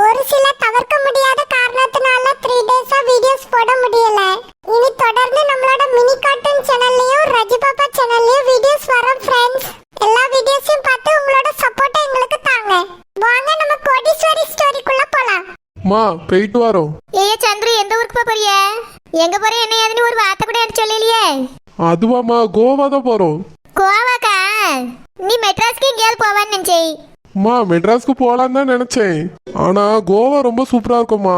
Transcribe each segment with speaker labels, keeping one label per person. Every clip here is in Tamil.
Speaker 1: ஒரு சில தவிர்க்க முடியாத காரணத்தினால 3 டேஸா வீடியோஸ் போட முடியல. இனி தொடர்ந்து நம்மளோட மினி கார்ட்டூன் சேனல்லையும் ரஜி பாப்பா சேனல்லையும் வீடியோஸ் வரும் ஃப்ரெண்ட்ஸ். எல்லா வீடியோஸையும் பார்த்து உங்களோட சப்போர்ட்டை எங்களுக்கு தாங்க. வாங்க நம்ம கோடீஸ்வரி ஸ்டோரிக்குள்ள போலாம்.
Speaker 2: மா போயிட்டு வரோம்.
Speaker 3: ஏய் சந்திரு, எந்த ஊருக்கு போறிய? எங்க போற என்ன ஏதுன்னு ஒரு வார்த்தை கூட எடுத்து சொல்லலையே.
Speaker 2: அதுவாமா, கோவா தான் போறோம்.
Speaker 3: கோவாக்கா? நீ மெட்ராஸ்க்கு எங்கேயாவது போவான்னு நினைச்சேன்.
Speaker 2: மா மெட்ராஸ்க்கு போலான்னு தான் நினைச்சேன். ஆனா கோவா ரொம்ப சூப்பரா இருக்கும்மா.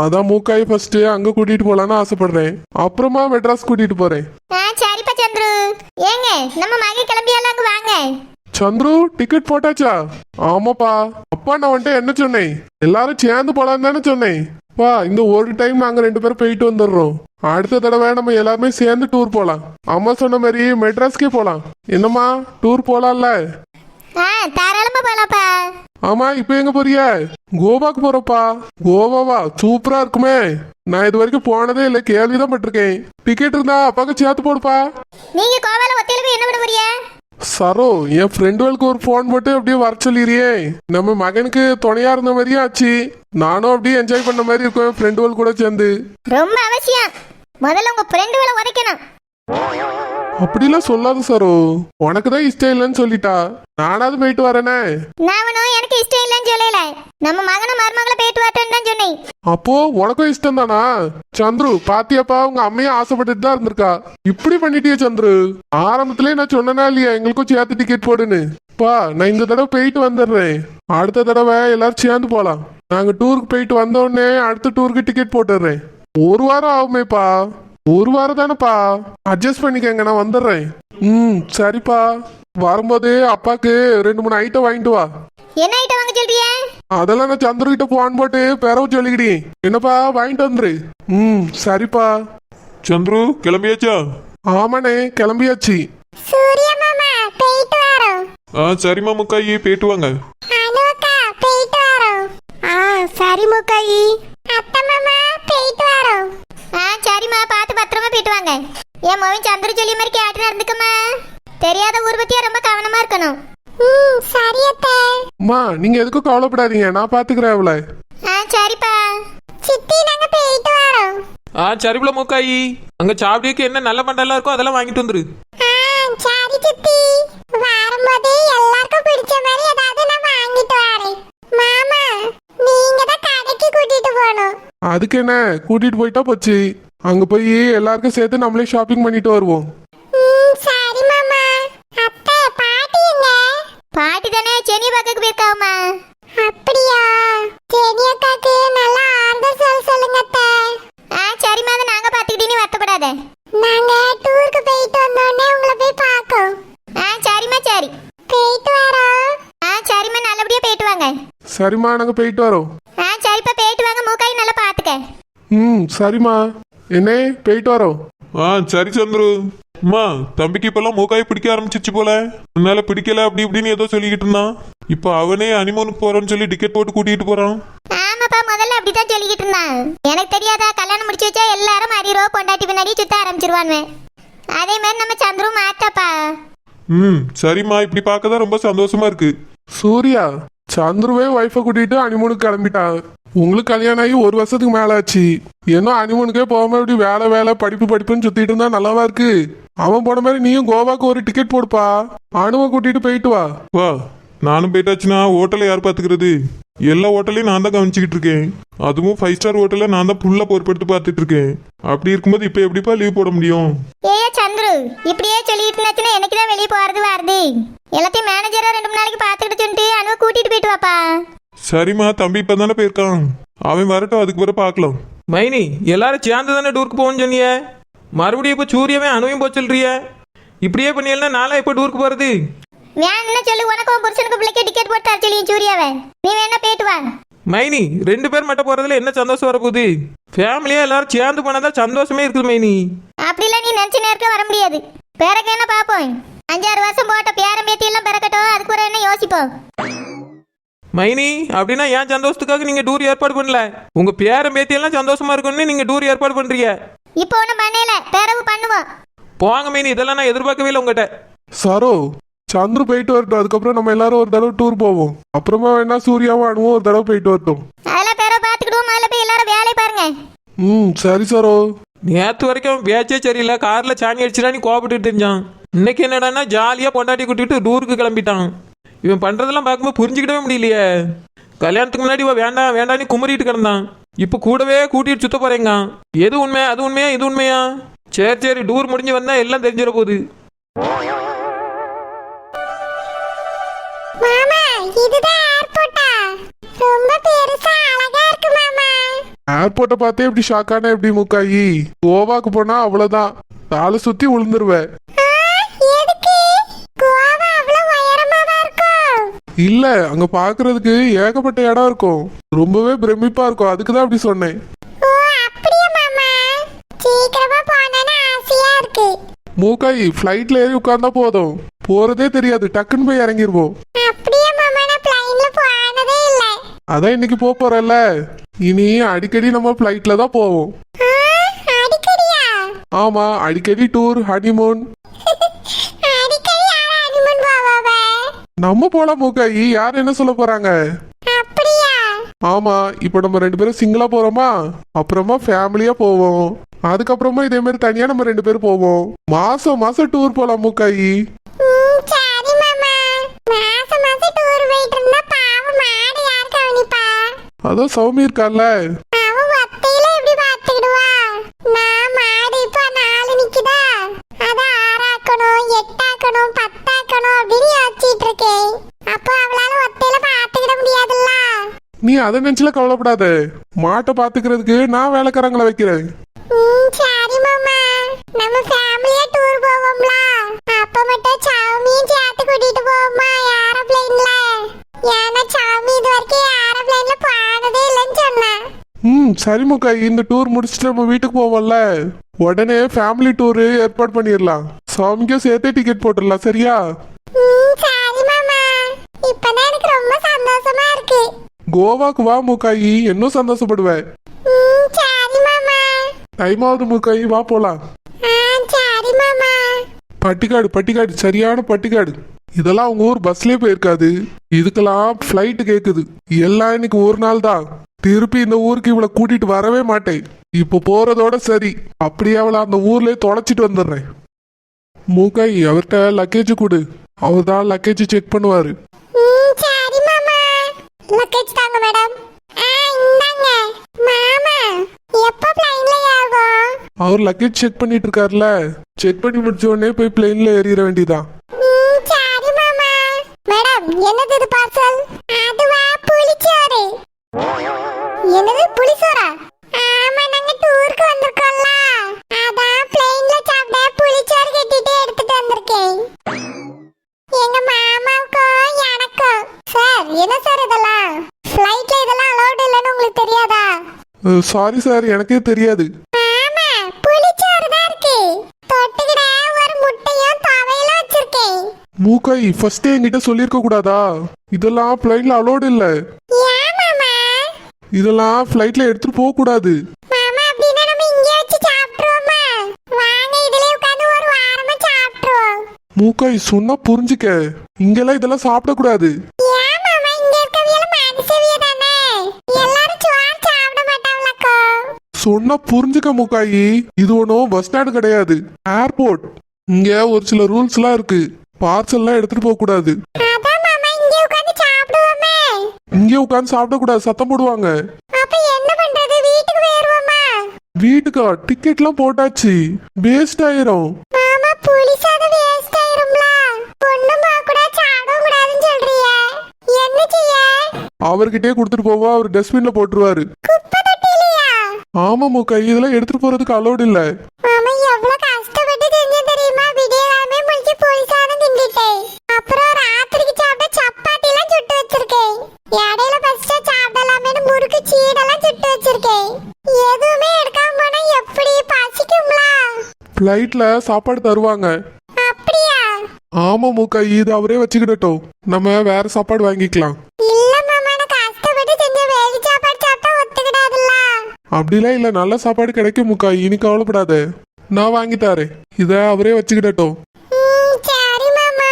Speaker 2: அதான் மூக்காய் ஃபர்ஸ்ட் அங்க கூட்டிட்டு போலான்னு ஆசைப்படுறேன். அப்புறமா மெட்ராஸ் கூட்டிட்டு போறேன்.
Speaker 3: சரிப்பா சந்திரு. ஏங்க நம்ம மகை கிளம்பியால அங்க வாங்க.
Speaker 2: சந்துரு, டிக்கெட் போட்டாச்சா? ஆமாப்பா. அப்பா நான் வந்துட்டு என்ன சொன்னேன், எல்லாரும் சேர்ந்து போலான்னு தானே சொன்னேன். பா இந்த ஒரு டைம் நாங்க 2 பேரும் போயிட்டு வந்துடுறோம். அடுத்த தடவை நம்ம எல்லாருமே சேர்ந்து டூர் போலாம். அம்மா சொன்ன மாதிரி மெட்ராஸ்க்கே போலாம். என்னம்மா, டூர் போலாம்ல?
Speaker 3: தாராளமா போலாப்பா.
Speaker 2: ஆமா, இப்ப எங்க போறிய? கோவாக்கு போறப்பா. கோவாவா? சூப்பரா இருக்குமே. நான் இது வரைக்கும் போனதே இல்லை, கேள்விதான் பட்டிருக்கேன். டிக்கெட் இருந்தா அப்பாக்கு சேர்த்து போடுப்பா.
Speaker 3: நீங்க கோவால ஒத்தையில என்ன விட போறிய?
Speaker 2: சரோ, என் ஃப்ரெண்டுகளுக்கு ஒரு போன் போட்டு அப்படியே வர சொல்லிடுறியே. நம்ம மகனுக்கு துணையா இருந்த மாதிரியும் ஆச்சு. நானும் அப்படியே என்ஜாய் பண்ண மாதிரி இருக்கும் என் ஃப்ரெண்டுகள் கூட சேர்ந்து.
Speaker 3: ரொம்ப அவசியம். முதல்ல உங்க ஃப்ரெண்டுகளை உதைக்கணும்.
Speaker 2: அப்படிலாம் சொல்லாத சரோ. உனக்கு தான் இஷ்டம் இல்லைன்னு சொல்லிட்டா. நானாவது போயிட்டு வரேனே.
Speaker 3: நானும் எனக்கு இஷ்டம் இல்லைன்னு சொல்லல. நம்ம மகனும் மருமகளை போயிட்டு வரட்டேன்னு தான் சொன்னேன்.
Speaker 2: அப்போ உனக்கும் இஷ்டம் தானா? சந்துரு பாத்தியாப்பா, உங்க அம்மையும் ஆசைப்பட்டுட்டு தான் இருந்திருக்கா. இப்படி பண்ணிட்டியே சந்துரு. ஆரம்பத்திலே நான் சொன்னனா இல்லையா எங்களுக்கும் சேர்த்து டிக்கெட் போடுன்னு. பா நான் இந்த தடவை போயிட்டு வந்துடுறேன். அடுத்த தடவை எல்லாரும் சேர்ந்து போலாம். நாங்க டூருக்கு போயிட்டு வந்தோடனே அடுத்த டூருக்கு டிக்கெட் போட்டுடுறேன். 1 வாரம் ஆகுமேப்பா. 1 வாரம் தானேப்பா, அட்ஜஸ்ட் பண்ணிக்கங்க, நான் வந்துடுறேன். சரிப்பா. வரும்போது அப்பாக்கு 2-3 ஐட்டம் வாங்கிட்டு வா.
Speaker 3: என்ன ஐட்டம் வாங்க சொல்றிய?
Speaker 2: அதெல்லாம் நான் சந்திர கிட்ட போன் போட்டு பேரவு சொல்லிக்கிடி. என்னப்பா வாங்கிட்டு வந்துரு. சரிப்பா.
Speaker 4: சந்துரு கிளம்பியாச்சா?
Speaker 2: ஆமாண்ணே, கிளம்பியாச்சு.
Speaker 1: சூர்யா மாமா போயிட்டு வரோம்.
Speaker 4: சரிம்மா முக்காயி, போயிட்டு வாங்க.
Speaker 1: அனுக்கா போயிட்டு வரோம்.
Speaker 3: சரி முக்காயி.
Speaker 1: அத்தை மாமா போயிட்டு வரோம்.
Speaker 3: சரிம்மா, பார்த்து பத்திரமா போயிட்டு வாங்க. என் மகன் சந்திர சொல்லி மாதிரி கேட்டு நடந்துக்கம்மா. தெரியாத ஊர் பத்தியா ரொம்ப கவனமா இருக்கணும்.
Speaker 1: சரி அத்தை.
Speaker 2: அம்மா நீங்க எதுக்கும் கவலைப்படாதீங்க, நான் பாத்துக்கிறேன் அவளை.
Speaker 3: சரிப்பா.
Speaker 1: சித்தி நாங்க போயிட்டு வரோம்.
Speaker 4: சரிப்புல முக்காயி, அங்க சாப்பிடிக்கு என்ன நல்ல பண்டெல்லாம் இருக்கோ அதெல்லாம் வாங்கிட்டு வந்துரு.
Speaker 1: சரி சித்தி. வரும்போது எல்லாருக்கும் பிடிச்ச மாதிரி ஏதாவது நான் வாங்கிட்டு வரேன். மாமா நீங்க தான் கடைக்கு கூட்டிட்டு போகணும்.
Speaker 2: அதுக்கு என்ன, கூட்டிட்டு போயிட்டா போச்சு. அங்க போய் எல்லாருக்கும் சேர்த்து நம்மளே ஷாப்பிங் பண்ணிட்டு வருவோம்.
Speaker 1: சரி மாமா. அத்தை பாட்டி எங்க?
Speaker 3: பாட்டி தானே செனி பார்க்க போயிருக்காவம்மா.
Speaker 1: அப்படியா? செனியக்காக்கு நல்லா ஆறுதல் சொல்லுங்க அத்தை.
Speaker 3: சரிம்மா, அதை நாங்க பாத்துக்கிட்டே, நீ வருத்தப்படாத.
Speaker 1: நாங்க டூருக்கு போயிட்டு வந்தோடனே உங்களை போய் பார்க்கோம்.
Speaker 3: சரிம்மா சரி.
Speaker 1: போயிட்டு வரோம்.
Speaker 3: சரிம்மா, நல்லபடியா போயிட்டு வாங்க.
Speaker 2: சரிம்மா, நாங்க போயிட்டு வரோம்.
Speaker 3: சரிப்பா போயிட்டு வாங்க. மூக்காய் நல்லா பாத்துக்க.
Speaker 2: சரிம்மா. என்ன போயிட்டு வரோம்.
Speaker 4: சரி சந்துரு. அம்மா தம்பிக்கு இப்பெல்லாம் மூக்காய் பிடிக்க ஆரம்பிச்சிச்சு போல. முன்னால பிடிக்கல அப்படி இப்படின்னு ஏதோ சொல்லிக்கிட்டு இருந்தான். இப்போ அவனே ஹனிமூனுக்கு போறோன்னு சொல்லி டிக்கெட் போட்டு கூட்டிட்டு போறான்.
Speaker 3: ஆமாப்பா, முதல்ல அப்படித்தான் சொல்லிக்கிட்டு இருந்தான். எனக்கு தெரியாதா, கல்யாணம் முடிச்சு வச்சா எல்லாரும் அரிரோ பொண்டாட்டி பின்னாடி சுத்த ஆரம்பிச்சிருவான்னு. அதே மாதிரி நம்ம சந்துரு மாட்டாப்பா.
Speaker 4: சரிம்மா, இப்படி பார்க்கதான் ரொம்ப சந்தோஷமா இருக்கு.
Speaker 2: சூர்யா, சந்துருவே ஒய்ஃபை கூட்டிட்டு ஹனிமூனுக்கு கிளம்பிட்டான். உங்களுக்கு கல்யாணம் ஆகி 1 வருஷத்துக்கு மேல ஆச்சு. ஏன்னா ஹனிமூனுக்கே போகாம இப்படி வேலை படிப்புன்னு சுத்திட்டு இருந்தா நல்லாவா இருக்கு? அவன் போன மாதிரி நீயும் கோவாக்கு ஒரு டிக்கெட் போடுப்பா. அனுவை கூட்டிட்டு போயிட்டு வா.
Speaker 4: வா, நானும் போயிட்டாச்சுன்னா ஹோட்டலை யார் பாத்துக்கிறது? எல்லா ஹோட்டலையும் நான் தான் கவனிச்சுக்கிட்டு இருக்கேன். அதுவும் 5 ஸ்டார் ஹோட்டல நான் தான் ஃபுல்லா பொறுப்பெடுத்து பார்த்துட்டு இருக்கேன். அப்படி இருக்கும்போது இப்ப எப்படிப்பா லீவ் போட முடியும்?
Speaker 3: ஏய் சந்துரு, இப்படியே சொல்லிட்டு இருந்தாச்சுன்னா எனக்கு தான் வெளியே போறது வருது. எல்லாத்தையும் மேனேஜரா 2-3 நாளைக்கு பாத்துக்கிட்டு சொல்லிட்டு அனுவை கூட்டிட்டு போயிட்டு வாப்பா.
Speaker 4: சரிம்மா, தம்பி இப்பதானே போயிருக்கான். அவன் வரட்டும், அதுக்கு பிறகு பார்க்கலாம்.
Speaker 5: மைனி, எல்லாரும் சேர்ந்து தானே டூருக்கு போகணும்னு சொன்னிய. மறுபடியும் இப்போ சூரியவே அணுவையும் போக சொல்றிய. இப்படியே பண்ணியல்னா நாளா எப்போ டூருக்கு போறது?
Speaker 3: வேணும்னு சொல்லி உனக்கு உன் புருஷனுக்கு பிள்ளைக்கு டிக்கெட் போட்டு தர சொல்லி சூர்யாவை. நீ வேணா போயிட்டு வா.
Speaker 5: மைனி, 2 பேர் மட்டும் போறதுல என்ன சந்தோஷம் வரப்போகுது? ஃபேமிலியா எல்லாரும் சேர்ந்து போனாதான் சந்தோஷமே இருக்குது மைனி.
Speaker 3: அப்படிலாம் நீ நினைச்ச நேரத்துல வர முடியாது. பிறகு என்ன பாப்போம். 5-6 வருஷம் போட்ட பேரம் பேத்தி எல்லாம் பிறக்கட்டும், அதுக்கு ஒரு என்ன யோசிப்போம்.
Speaker 5: மைனி, அப்படின்னா ஏன் சந்தோஷத்துக்காக நீங்க டூர் ஏற்பாடு பண்ணல? உங்க பேரம் பேத்தி எல்லாம் சந்தோஷமா இருக்கும்னு நீங்க டூர் ஏற்பாடு பண்றீங்க.
Speaker 3: இப்போ ஒன்றும் பண்ணல, பிறகு பண்ணுவோம்.
Speaker 5: போங்க மைனி, இதெல்லாம் நான் எதிர்பார்க்கவே இல்லை உங்ககிட்ட.
Speaker 2: சரோ, சந்துரு போயிட்டு வரட்டும், அதுக்கப்புறம் நம்ம எல்லாரும் ஒரு தடவை டூர் போவோம். அப்புறமா வேணா சூர்யாவும் அனுவும் ஒரு தடவை போயிட்டு வரட்டும்.
Speaker 3: அதெல்லாம் பேர பாத்துக்கிடுவோம். முதல்ல போய் எல்லாரும் வேலையை பாருங்க.
Speaker 2: சரி சரோ.
Speaker 5: நேற்று வரைக்கும் பேச்சே சரியில்லை, காரில் சாணி அடிச்சுடா நீ கோபப்பட்டு தெரிஞ்சான். இன்னைக்கு என்னடான்னா ஜாலியாக பொண்டாட்டி கூட்டிட்டு டூருக்கு கிளம்பிட்டான். இவன் பண்ணுறதெல்லாம் பார்க்கும்போது புரிஞ்சுக்கிடவே முடியலையே. கல்யாணத்துக்கு முன்னாடி இவன் வேண்டாம் வேண்டான்னு குமரிட்டு கிடந்தான். இப்போ கூடவே கூட்டிட்டு சுத்த போறேங்க. எது உண்மை, அது உண்மையா, இது உண்மையா? சரி சரி, டூர் முடிஞ்சு வந்தா எல்லாம் தெரிஞ்சிட போகுது.
Speaker 1: மாமா இதுதான் ஏர்போர்ட்டா? ரொம்ப பெருசா அழகா இருக்கு மாமா.
Speaker 2: ஏர்போர்ட்டை பார்த்தே இப்படி ஷாக்கான எப்படி மூக்காயி? கோவாக்கு போனா அவ்வளவுதான், தாளை சுத்தி விழுந்துருவேன்.
Speaker 1: எதுக்கு? கோவா அவ்வளவு உயரமாவா இருக்கும்?
Speaker 2: இல்ல, அங்க பாக்குறதுக்கு ஏகப்பட்ட இடம் இருக்கும், ரொம்பவே பிரமிப்பா இருக்கும், அதுக்குதான் அப்படி சொன்னேன்.
Speaker 1: ஓ அப்படியே மாமா, சீக்கிரமா போனேன்னு ஆசையா இருக்கு.
Speaker 2: மூக்காயி ஃப்ளைட்ல ஏறி உட்கார்ந்தா போதும், போறதே தெரியாது, டக்குன்னு போய் இறங்கிருவோம்.
Speaker 1: அப்படியே மாமா, நான் பிளைன்ல போனதே இல்ல.
Speaker 2: அதான் இன்னைக்கு போறல்ல, இனி அடிக்கடி நம்ம ஃப்ளைட்ல தான் போவோம்.
Speaker 1: அடிக்கடியா?
Speaker 2: ஆமா, அடிக்கடி டூர், ஹனிமூன்.
Speaker 1: அடிக்கடி யாரா ஹனிமூன் போவாவா?
Speaker 2: நம்ம போலாம் மூக்காயி, யார் என்ன சொல்ல போறாங்க?
Speaker 1: அப்படியா?
Speaker 2: ஆமா, இப்போ நம்ம 2 பேரும் சிங்கிளா போறோமா, அப்புறமா ஃபேமிலியா போவோம், அதுக்கப்புறமா இதே மாதிரி தனியா நம்ம 2 பேரும் போவோம். மாசம் மாசம் டூர் போலாம் மூக்காயி.
Speaker 1: சரி மாமா, மாசம் மாசம் டூர் போயிட்டு இருந்தா பாவம் மாடு யார் கவனிப்பா?
Speaker 2: அதான் சௌமி இருக்கால,
Speaker 1: அவ ஒத்தையில எப்படி பாத்துக்கிடுவா? நான் மாடு இப்ப 4 நிக்குதா, அத 6 ஆக்கணும், 8 ஆக்கணும், 10 ஆக்கணும் அப்படின்னு யோசிச்சுட்டு இருக்கேன். அப்போ அவளால ஒத்தையில பாத்துக்கிட முடியாதுல்ல.
Speaker 2: நீ அதை நினைச்சுல கவலைப்படாத, மாட்டை பாத்துக்கிறதுக்கு நான் வேலைக்காரங்களை வைக்கிறேன்.
Speaker 1: சரி மாமா, நம்ம ஃபேமிலியா டூர் போவோம்ல, அப்ப மட்டும் சாமியும் சேர்த்து கூட்டிட்டு போவோமா ஏரோப்ளேன்ல? ஏன்னா சாமி இது வரைக்கும் ஏரோப்ளேன்ல போனதே இல்லைன்னு சொன்னா.
Speaker 2: சரி மூக்காயி, இந்த டூர் முடிச்சுட்டு நம்ம வீட்டுக்கு போவோம்ல, உடனே ஃபேமிலி டூர் ஏற்பாடு பண்ணிடலாம். சாமிக்கும் சேர்த்தே டிக்கெட் போட்டுடலாம், சரியா?
Speaker 1: சரி மாமா, இப்பதான் எனக்கு ரொம்ப சந்தோஷமா இருக்கு.
Speaker 2: கோவாக்கு வா மூக்காயி, இன்னும் சந்தோஷப்படுவேன்.
Speaker 1: சரி மாமா.
Speaker 2: டைம் ஆகுது மூக்காயி, வா போலாம்.
Speaker 1: சரி மாமா.
Speaker 2: பட்டிக்காடு பட்டிக்காடு, சரியான பட்டிக்காடு. இதெல்லாம் உங்க ஊர் பஸ்லயே போயிருக்காது, இதுக்கெல்லாம் ஃப்ளைட் கேக்குது. எல்லாம் இன்னைக்கு ஒரு நாள் தான், திருப்பி இந்த ஊருக்கு இவளை கூட்டிட்டு வரவே மாட்டேன். இப்போ போறதோட சரி, அப்படியே அவளை அந்த ஊர்லயே தொலைச்சிட்டு வந்துடுறேன். மூக்காயி, அவர்கிட்ட லக்கேஜ் கொடு, அவர் தான் லக்கேஜ் செக் பண்ணுவாரு.
Speaker 1: சரி மாமா. லக்கேஜ் தாங்க மேடம். இந்தாங்க. மாமா எப்போ பிளைன்ல ஏறுவோம்?
Speaker 2: அவர் லக்கேஜ் செக் பண்ணிட்டு இருக்காருல, செக் பண்ணி முடிச்ச உடனே போய் பிளேன்ல ஏறிட வேண்டியதான்.
Speaker 1: சரி மாமா. மேடம் என்னது இது பார்சல்? அதுவா புளிச்சோறு. என்னது புளிச்சோறா? ஆமா, நாங்க டூருக்கு வந்திருக்கோம்ல, அதான் பிளைன்ல சாப்பிட புளிச்சோறு கட்டிட்டு எடுத்துட்டு வந்திருக்கேன். எங்க மாமாவுக்கும் எனக்கும். சார் என்ன சார் இதெல்லாம்? ஃப்ளைட்ல இதெல்லாம் அலௌட் இல்லைன்னு உங்களுக்கு தெரியாதா?
Speaker 2: சாரி சார், எனக்கே தெரியாது.
Speaker 1: ஆமா, புளிச்சோறு தான் இருக்கு. தொட்டுக்கிட ஒரு முட்டையும் துவையலும் வச்சிருக்கேன்.
Speaker 2: மூக்காயி, ஃபர்ஸ்டே என்கிட்ட சொல்லியிருக்க கூடாதா? இதெல்லாம் ஃப்ளைட்ல அலோடு இல்ல,
Speaker 1: ஏன் மாமா?
Speaker 2: இதெல்லாம் ஃப்ளைட்ல எடுத்துட்டு போக கூடாது.
Speaker 1: மாமா அப்படின்னா நம்ம இங்கே வச்சு சாப்பிட்டுருவோமா? வாங்க இதுலயே உட்கார்ந்து ஒரு வாரமா சாப்பிட்டுருவோம்.
Speaker 2: மூக்காயி, சொன்னா புரிஞ்சுக்க, இங்கெல்லாம் இதெல்லாம் சாப்பிடக்கூடாது.
Speaker 1: ஏன் மாமா, இங்க இருக்கவியல மனுஷவிய தானே, எல்லாரும் சோறு சாப்பிட மாட்டாங்களாக்கோ?
Speaker 2: சொன்னா புரிஞ்சுக்க மூக்காயி, இது ஒன்றும் பஸ் ஸ்டாண்ட் கிடையாது, ஏர்போர்ட். இங்க ஒரு சில ரூல்ஸ் எல்லாம் இருக்கு, பார்சல்லாம் எடுத்துட்டு போக கூடாது.
Speaker 1: அதான் மாமா இங்கே உட்கார்ந்து சாப்பிடுவோமே.
Speaker 2: இங்கே உட்காந்து சாப்பிடக்கூடாது, சத்தம் போடுவாங்க.
Speaker 1: அப்ப என்ன பண்றது? வீட்டுக்கு போயிருவோமா?
Speaker 2: வீட்டுக்கா? டிக்கெட்லாம் போட்டாச்சு, வேஸ்ட் ஆயிரும்.
Speaker 1: மாமா புளி சாதம் வேஸ்ட் ஆயிரும்ல, பொண்ணும் கூட சாப்பிடவும் கூடாதுன்னு சொல்றியே, என்ன செய்ய?
Speaker 2: அவர்கிட்டயே கொடுத்துட்டு போவா, அவர் டஸ்ட்பின்ல போட்டுருவாரு.
Speaker 1: குப்பை தொட்டிலையா?
Speaker 2: ஆமா மூக்காயி, இதெல்லாம் எடுத்துட்டு போறதுக்கு அலோடு இல்ல.
Speaker 1: மாமா எவ்வளவு கஷ்டப்பட்டு செஞ்சேன் தெரியுமா? விடியகாலமே முழிச்சு புளி சாதம் தின்னுட்டேன், அப்புறம் ராத்திரிக்கு சாப்பிட்ட சப்பாத்தி எல்லாம் சுட்டு வச்சிருக்கேன், இடையில பஸ்டா சாப்பிடலாமேன்னு முறுக்கு சீடெல்லாம் சுட்டு வச்சிருக்கேன். எதுவுமே எடுக்காம போனா எப்படி பசிக்கும்ல?
Speaker 2: ஃப்ளைட்ல சாப்பாடு தருவாங்க.
Speaker 1: அப்படியா?
Speaker 2: ஆமா மூக்காயி, இது அவரே வச்சுக்கிடட்டும், நம்ம வேற சாப்பாடு வாங்கிக்கலாம்.
Speaker 1: இல்ல மாமா, நான் கஷ்டப்பட்டு செஞ்ச வேலி சாப்பாடு சாப்பிட்டா ஒத்துக்கிடாதுல்ல.
Speaker 2: அப்படிலாம் இல்ல, நல்ல சாப்பாடு கிடைக்கும் மூக்காயி, இனி கவலைப்படாத, நான் வாங்கி தரேன், இத அவரே வச்சுக்கிடட்டும்.
Speaker 1: சரி மாமா.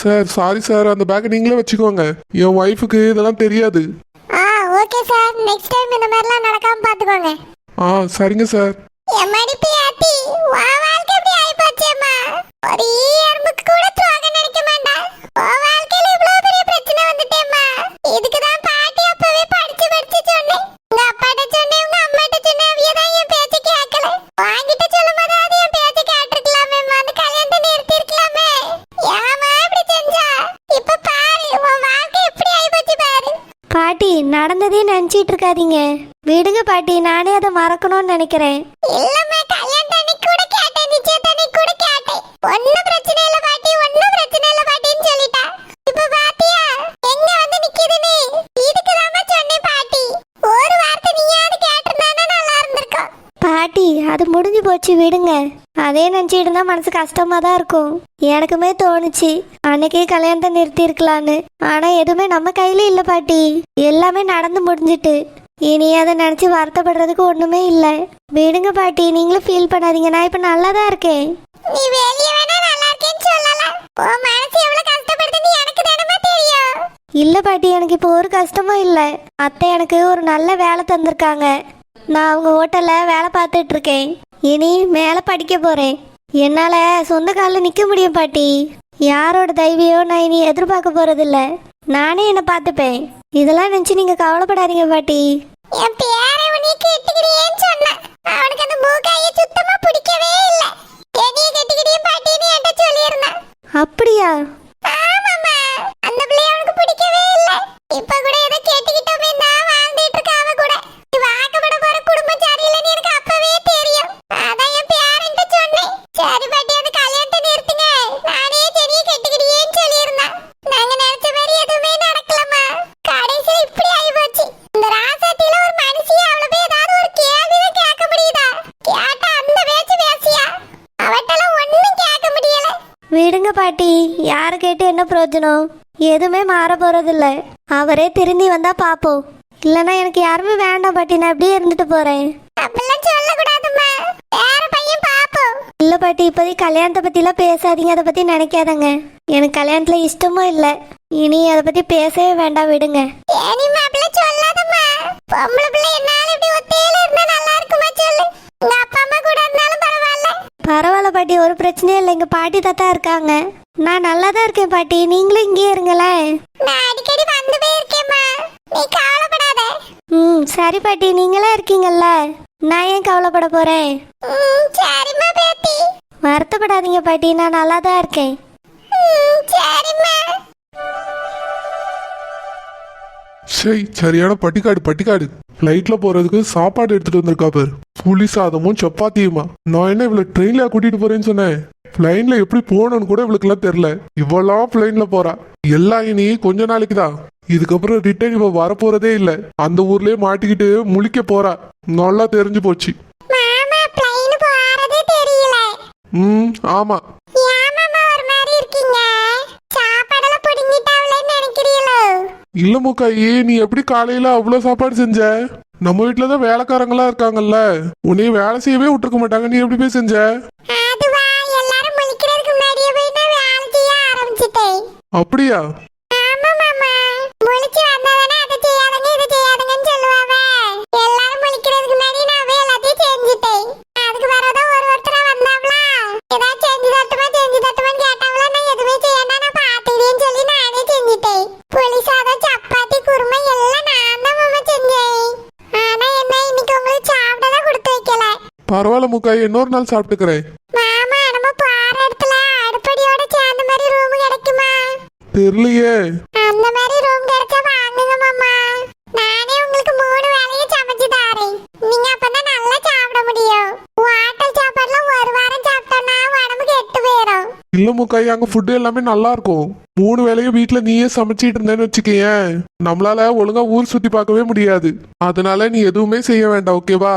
Speaker 2: சார் சாரி சார், அந்த பேக்கை நீங்களே வச்சுக்கோங்க. என் ஒய்ஃபுக்கு இதெல்லாம் தெரியாது.
Speaker 1: ஓகே சார், நெக்ஸ்ட் டைம் இந்த மாதிரிலாம் நடக்காம பாத்துக்கோங்க.
Speaker 2: சரிங்க சார்.
Speaker 1: எம்மாடி பியாத்தி, உன் வாழ்க்கை இப்படி ஆயிப்போச்சேம்மா. ஒரு எறும்புக்கு கூட துரோகம் நினைக்க மாட்டேன். உன் வாழ்க்கையில இவ்வளவு பெரிய பிரச்சனை வந்துட்டேம்மா. இதுக்குதான் பாட்டி அப்பவே படிச்சு படிச்சு சொன்னேன். உங்க அப்பாட்ட சொன்னேன், உங்க அம்மாட்ட சொன்னேன், அவியதான் என் பேச்ச கேட்கல. வாங்கிட்டு சொல்லும் போது அது என் பேச்ச கேட்டிருக்கலாமே, அந்த கல்யாணத்தை நிறுத்தி இருக்கலாமே. ஏமா இப்படி செஞ்சா? இப்ப பாரு உன் வாழ்க்கை எப்படி ஆயிப்போச்சு பாரு.
Speaker 3: பாட்டி, நடந்ததே நினைச்சிட்டு இருக்காதீங்க, விடுங்க பாட்டி. நானே அதை மறக்கணும்னு நினைக்கிறேன்.
Speaker 1: இல்லம்மா, கல்யாணம் அன்னைக்கு கூட கேட்டேன், நிச்சயத்தை அன்னைக்கு கூட கேட்டேன். ஒண்ணும் பிரச்சனை இல்ல பாட்டி, ஒண்ணும் பிரச்சனை இல்ல பாட்டின்னு சொல்லிட்டா. இப்ப பாத்தியா எங்க வந்து நிக்குது நீ? இதுக்குதாம்மா சொன்னேன் பாட்டி, ஒரு வார்த்தை நீயாவது கேட்டிருந்தானா நல்லா இருந்திருக்கும்.
Speaker 3: பாட்டி, அது முடிஞ்சு போச்சு, விடுங்க. அதே நினைச்சிட்டு இருந்தா மனசு கஷ்டமா தான் இருக்கும். எனக்குமே தோணுச்சு அன்னைக்கே கல்யாணத்தை நிறுத்தி இருக்கலான்னு. ஆனா எதுவுமே நம்ம கையில இல்ல பாட்டி, எல்லாமே நடந்து முடிஞ்சிட்டு. இனி அதை நினைச்சு வருத்தப்படுறதுக்கு ஒண்ணுமே இல்ல. விடுங்க பாட்டி, நீங்களும் ஃபீல் பண்ணாதீங்க. நான் இப்ப நல்லா தான் இருக்கேன்.
Speaker 1: நீ வெளிய வேணா நல்லா இருக்கேன்னு சொல்லலாம், உன் மனசு எவ்வளவு கஷ்டப்படுதுன்னு எனக்கு தானமா தெரியும்.
Speaker 3: இல்ல பாட்டி, எனக்கு இப்போ ஒரு கஷ்டமும் இல்ல. அத்தை எனக்கு ஒரு நல்ல வேலை தந்திருக்காங்க. நான் அவங்க ஹோட்டல்ல வேலை பார்த்துட்டு இருக்கேன். இனி மேலே படிக்க போறேன். என்னால சொந்த காலில் நிக்க முடியும் பாட்டி. யாரோட தைவியோ நான் இனி எதிர்பார்க்க போறதில்ல. நானே என்னை பார்த்துப்பேன். இதெல்லாம் நினைச்சு நீங்க கவலைப்படாதீங்க பாட்டி.
Speaker 1: என் பேரை உன்னை கெட்டுக்கிறியேன்னு சொன்னேன். அவனுக்கு அந்த மூக்காயை சுத்தமா பிடிக்கவே இல்லை. என்னைய கெட்டுக்கிறியே பாட்டின்னு என்கிட்ட சொல்லியிருந்தான்.
Speaker 3: அப்படியா?
Speaker 1: ஆமாம்மா, அந்த பிள்ளை அவனுக்கு பிடிக்கவே இல்லை. இப்ப கூட ஏதோ கேட்டுக்கிட்டோமே தான் வாழ்ந்துட்டு இருக்கா அவ கூட. நீ வாக்கப்பட போற குடும்பம் சரியில்லைன்னு எனக்கு அப்பவே தெரியும். அதான் என் பேரன்ட்ட சொன்னேன். சரி பாட்டி, அந்த கல்யாணத்தை நிறுத்துங்க, நானே செடியை கெட்டுக்கிறியேன்னு சொல்லியிருந்தான். நாங்க நினைச்ச மாதிரி எதுவுமே நடக்கலம்மா. கடைசியில் இப்படி ஆயிப்போச்சு. இந்த ராசாத்தில ஒரு மனுஷியா அவளை போய் ஏதாவது ஒரு கேள்விதான் கேட்க முடியுதா? கேட்டா அந்த பேச்சு பேசியா? அவட்டெல்லாம் ஒண்ணும் கேட்க முடியல.
Speaker 3: விடுங்க பாட்டி, யாரை கேட்டு என்ன பிரயோஜனம்? எதுவுமே மாற போறதில்ல. அவரே திரும்பி வந்தா பாப்போம். இல்லைன்னா எனக்கு யாருமே வேண்டாம் பாட்டி, நான் அப்படியே இருந்துட்டு போறேன்.
Speaker 1: அப்படிலாம் சொல்லக்கூடாதும்மா, வேற பையன் பாப்போம்.
Speaker 3: இல்ல பாட்டி, இப்போதைக்கு கல்யாணத்தை பத்திலாம் பேசாதீங்க. அதை பத்தி நினைக்காதங்க. எனக்கு கல்யாணத்துல இஷ்டமும் இல்லை. இனி அதை பத்தி பேசவே வேண்டாம், விடுங்க.
Speaker 1: ஏனிம்மா அப்படிலாம் சொல்லாதம்மா. பொம்பளை பிள்ளை என்னால இப்படி ஒத்தையில இருந்தா நல்லா இருக்குமா சொல்லு? உங்க அப்பா அம்மா கூட இருந்தாலும் பரவாயில்ல.
Speaker 3: பரவாயில்ல பாட்டி, ஒரு பிரச்சனையும் இல்லை. எங்க பாட்டி தாத்தா இருக்காங்க. நான் நல்லா தான் இருக்கேன் பாட்டி. நீங்களும் இங்கேயே இருங்களேன்.
Speaker 1: நான் அடிக்கடி வந்து போயிருக்கேம்மா, நீ கவலைப்படாத.
Speaker 3: சரி பாட்டி, நீங்களா இருக்கீங்கல்ல, நான் ஏன் கவலைப்பட போறேன்?
Speaker 1: சரிம்மா பேத்தி.
Speaker 3: வருத்தப்படாதீங்க பாட்டி, நான் நல்லா தான் இருக்கேன்.
Speaker 1: சரிம்மா.
Speaker 2: சரியான பட்டிக்காடு. ஃப்ளைட்ல போறதுக்கு சாப்பாடு எடுத்துட்டு வந்திருக்கா பாரு. புளி சாதமும் சப்பாத்தியுமா. நான் என்ன இவ்வளவு ட்ரெயின்ல கூட்டிட்டு போறேன்னு சொன்னேன். பிளைன்ல எப்படி போகணும்னு கூட இவளுக்கு எல்லாம் தெரியல. இவெல்லாம் பிளைன்ல போறா. எல்லாம் இனி கொஞ்ச நாளைக்கு தான். இதுக்கப்புறம் ரிட்டர்ன் இவ வரப்போறதே இல்ல. அந்த ஊர்லயே மாட்டிக்கிட்டு முழிக்க போறா. நல்லா தெரிஞ்சு போச்சு.
Speaker 1: மாமா பிளைன் போறதே தெரியல.
Speaker 2: ஆமா.
Speaker 1: ஏமாமா ஒரு மாதிரி இருக்கீங்க? சாப்பாடெல்லாம் புடிங்கிட்டாவளேன்னு நினைக்கிறீங்களோ?
Speaker 2: இல்ல முக்காயி, நீ எப்படி காலையில அவ்வளவு சாப்பாடு செஞ்ச? நம்ம வீட்டுலதான் வேலைக்காரங்களா இருக்காங்கல்ல, உன்னைய வேலை செய்யவே விட்டுருக்க மாட்டாங்க. நீ எப்படி போய் செஞ்ச?
Speaker 1: அதுவா, எல்லாரும் முழிக்கிறதுக்கு முன்னாடியே போய் நான் வேலை செய்ய ஆரம்பிச்சிட்டேன்.
Speaker 2: அப்படியா?
Speaker 1: ஆமா மாமா, முழிச்சு வந்தவனே அதை செய்யாதங்க இதை செய்யாதங்கன்னு சொல்லுவாங்க. எல்லாரும் முழிக்கிறதுக்கு முன்னாடி நான் போய் எல்லாத்தையும் செஞ்சுட்டேன். அதுக்கு வரதான் ஒருத்தரா வந்தாவளா, ஏதாவது செஞ்சு தட்டுமான்னு கேட்டாவளா. நான் எதுவுமே செய்யாண்டா, நான் பாத்துக்கிறேன்னு சொல்லி நானே செஞ்சுட்டேன். புளி சாதம், சப்பாத்தி, குருமா எல்லாம் நான் தான் மாமா செஞ்சேன். ஆனா என்ன, இன்னைக்கு உங்களுக்கு சாப்பிட்டதான் கொடுத்து வைக்கல.
Speaker 2: பரவாயில்ல முக்காயி, இன்னொரு நாள் சாப்பிட்டுக்கிறேன்.
Speaker 1: மாமா, நம்ம போற இடத்துல அடுப்படியோட சேர்ந்த மாதிரி ரூம் கிடைக்குமா?
Speaker 2: தெரியலையே.
Speaker 1: அந்த மாதிரி ரூம் கிடைச்சா வாங்குங்க மாமா. நானே உங்களுக்கு 3 வேளையும் சமைச்சு தரேன். நீங்க அப்பதான் நல்லா சாப்பிட முடியும். ஹோட்டல் சாப்பாடுலாம் ஒரு வாரம் சாப்பிட்டோம்னா உடம்பு கெட்டு போயிடும்.
Speaker 2: இல்ல முக்காயி, அங்க ஃபுட் எல்லாமே நல்லா இருக்கும். 3 வேளையும் வீட்டுல நீயே சமைச்சிட்டு இருந்தேன்னு வச்சுக்கேன், நம்மளால ஒழுங்கா ஊர் சுத்தி பார்க்கவே முடியாது. அதனால நீ எதுவுமே செய்ய வேண்டாம், ஓகேவா?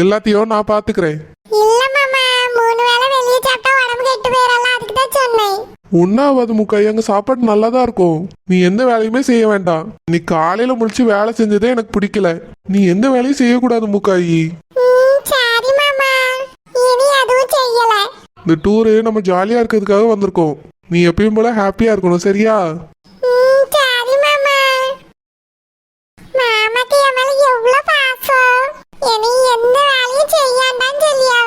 Speaker 2: எல்லாத்தையும் நான் பாத்துக்கிறேன்.
Speaker 1: இல்ல மாமா, 3 வேளை வெளியே சாப்பிட்டா உடம்பு கெட்டு போயிடலாம், அதுக்கு தான் சொன்னேன்.
Speaker 2: ஒன்னாவது முக்காயி, அங்க சாப்பாடு நல்லா தான் இருக்கும். நீ எந்த வேலையுமே செய்ய வேண்டாம். நீ காலையில முடிச்சு வேலை செஞ்சதே எனக்கு பிடிக்கல. நீ எந்த வேலையும் செய்யக்கூடாது முக்காயி.
Speaker 1: சரி மாமா, இனி அதுவும் செய்யல.
Speaker 2: இந்த டூரு நம்ம ஜாலியா இருக்கிறதுக்காக வந்திருக்கோம். நீ எப்பயும் போல ஹாப்பியா இருக்கணும் சரியா?
Speaker 1: சரி மாமா. மாமாக்கு என் மேல எவ்வளவு பாசம். என்னை எந்த வேலையும் செய்யாண்டான்னு சொல்லியா